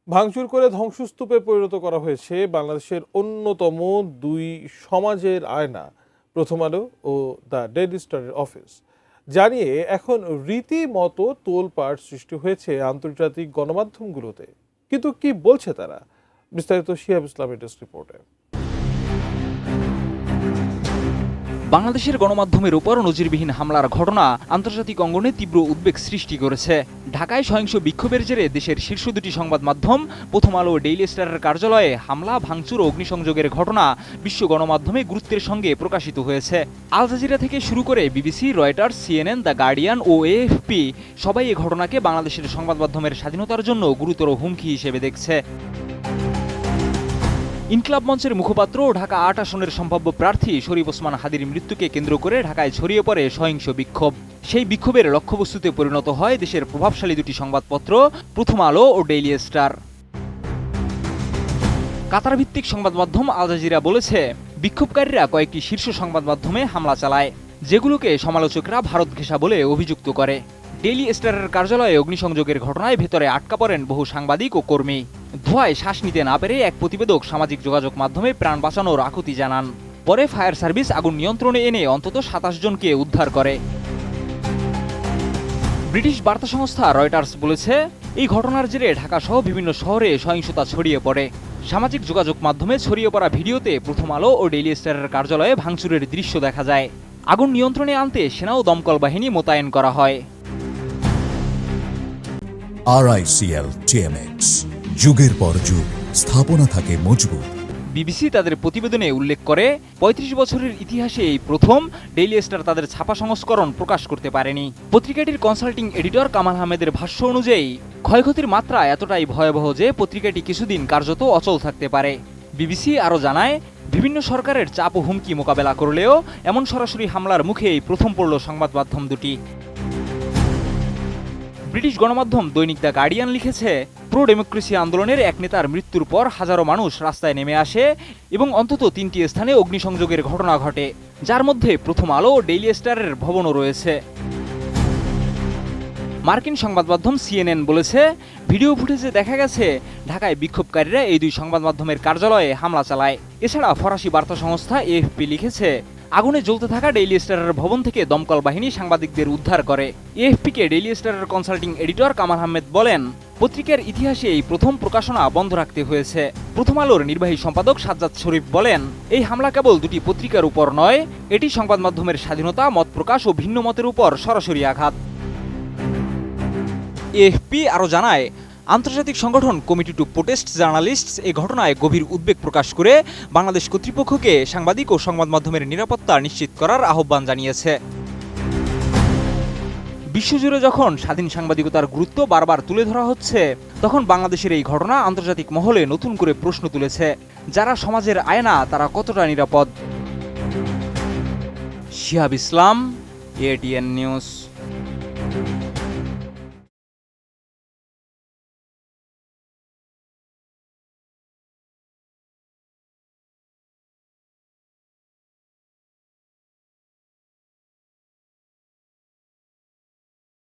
ভাঙচুর করে ধ্বংসস্তূপে পরিণত করা হয়েছে বাংলাদেশের অন্যতম দুই সমাজের আয়না প্রথম আলো ও দ্য ডেইলি স্টারের অফিস। জানিয়ে এখন রীতিমতো তোলপাড় সৃষ্টি হয়েছে আন্তর্জাতিক গণমাধ্যমগুলোতে। কিন্তু কি বলছে তারা? বিস্তারিত শিহাব ইসলামের ডেস্ক রিপোর্টে। বাংলাদেশের গণমাধ্যমের উপর নজিরবিহীন হামলার ঘটনা আন্তর্জাতিক অঙ্গনে তীব্র উদ্বেগ সৃষ্টি করেছে। ঢাকায় সহিংস বিক্ষোভের জেরে দেশের শীর্ষ দুটি সংবাদ মাধ্যম প্রথম আলো ও ডেইলি স্টারের কার্যালয়ে হামলা, ভাঙচুর ও অগ্নিসংযোগের ঘটনা বিশ্ব গণমাধ্যমে গুরুত্বের সঙ্গে প্রকাশিত হয়েছে। আল জাজিরা থেকে শুরু করে BBC, Reuters, CNN, the Guardian ও এএফপি সবাই এই ঘটনাকে বাংলাদেশের সংবাদ মাধ্যমের স্বাধীনতার জন্য গুরুতর হুমকি হিসেবে দেখছে। ইনকিলাব মঞ্চের মুখপাত্র ও ঢাকা ৮ আসনের সম্ভাব্য প্রার্থী শরীফ ওসমান হাদীর মৃত্যুকে কেন্দ্র করে ঢাকায় ছড়িয়ে পড়ে সহিংস বিক্ষোভ। সেই বিক্ষোভের লক্ষ্যবস্তুতে পরিণত হয় দেশের প্রভাবশালী দুটি সংবাদপত্র প্রথম আলো ও ডেইলি স্টার। কাতার ভিত্তিক সংবাদ মাধ্যম আল জাজিরা বলেছে, বিক্ষোভকারীরা কয়েকটি শীর্ষ সংবাদ মাধ্যমে হামলা চালায়, যেগুলোকে সমালোচকরা ভারত ঘেঁষা বলে অভিযুক্ত করে। ডেইলি স্টারের কার্যালয়ে অগ্নিসংযোগের ঘটনায় ভেতরে আটকা পড়েন বহু সাংবাদিক ও কর্মী। ধোঁয়ায় শ্বাস নিতে না পেরে এক প্রতিবেদক সামাজিক যোগাযোগ মাধ্যমে প্রাণ বাঁচানোর আকুতি জানান। পরে ফায়ার সার্ভিস আগুন নিয়ন্ত্রণে এনে অন্তত ২৭ জনকে উদ্ধার করে। ব্রিটিশ বার্তা সংস্থা রয়টার্স বলেছে, এই ঘটনার জেরে ঢাকাসহ বিভিন্ন শহরে সহিংসতা ছড়িয়ে পড়ে। সামাজিক যোগাযোগ মাধ্যমে ছড়িয়ে পড়া ভিডিওতে প্রথম আলো ও ডেইলি স্টারের কার্যালয়ে ভাঙচুরের দৃশ্য দেখা যায়। আগুন নিয়ন্ত্রণে আনতে সেনা ও দমকল বাহিনী মোতায়েন করা হয়। RICL TMX, যুগের পর যুগ স্থাপনা থাকে মজবুত। বিবিসি তাদের প্রতিবেদনে উল্লেখ করে, ৩৫ বছরের ইতিহাসে এই প্রথম ডেইলি স্টার তাদের ছাপা সংস্করণ প্রকাশ করতে পারেনি। পত্রিকাটির কনসাল্টিং এডিটর কামাল আহমেদের ভাষ্য অনুযায়ী ক্ষয়ক্ষতির মাত্রা এতটাই ভয়াবহ যে পত্রিকাটি কিছুদিন কার্যত অচল থাকতে পারে। বিবিসি আরও জানায়, বিভিন্ন সরকারের চাপ ও হুমকি মোকাবেলা করলেও এমন সরাসরি হামলার মুখে এই প্রথম পড়ল সংবাদ মাধ্যম দুটি। ব্রিটিশ গণমাধ্যম দৈনিক দ্য গার্ডিয়ান লিখেছে, প্রো ডেমোক্রেসি আন্দোলনের এক নেতার মৃত্যুর পর হাজারো মানুষ রাস্তায় নেমে আসে এবং অন্তত ৩টি স্থানে অগ্নিসংযোগের ঘটনা ঘটে, যার মধ্যে প্রথম আলো ও ডেইলি স্টারের ভবনও রয়েছে। মার্কিন সংবাদ মাধ্যম সিএনএন বলেছে, ভিডিও ফুটেজে দেখা গেছে ঢাকায় বিক্ষোভকারীরা এই দুই সংবাদ মাধ্যমের কার্যালয়ে হামলা চালায়। এছাড়া ফরাসি বার্তা সংস্থা এএফপি লিখেছে, আগুনে জ্বলতে থাকা ডেইলি স্টারের ভবন থেকে দমকল বাহিনী সাংবাদিকদের উদ্ধার করে। এএফপিকে ডেইলি স্টারের কনসাল্টিং এডিটর কামাল আহমেদ বলেন, পত্রিকার ইতিহাসে এই প্রথম প্রকাশনা বন্ধ রাখতে হয়েছে। প্রথম আলোর নির্বাহী সম্পাদক সাজ্জাদ শরীফ বলেন, এই হামলা কেবল দুটি পত্রিকার উপর নয়, এটি সংবাদ মাধ্যমের স্বাধীনতা, মত প্রকাশ ও ভিন্ন মতের উপর সরাসরি আঘাত। এএফপি আরও জানায়, আন্তর্জাতিক সংগঠন কমিটি টু প্রোটেস্ট জার্নালিস্টস এই ঘটনায় গভীর উদ্বেগ প্রকাশ করে বাংলাদেশ কর্তৃপক্ষকে সাংবাদিক ও সংবাদ মাধ্যমের নিরাপত্তা নিশ্চিত করার আহ্বান জানিয়েছে। বিশ্বজুড়ে যখন স্বাধীন সাংবাদিকতার গুরুত্ব বারবার তুলে ধরা হচ্ছে, তখন বাংলাদেশের এই ঘটনা আন্তর্জাতিক মহলে নতুন করে প্রশ্ন তুলেছে, যারা সমাজের আয়না তারা কতটা নিরাপদ। শিহাব ইসলাম, এটিএন নিউজ।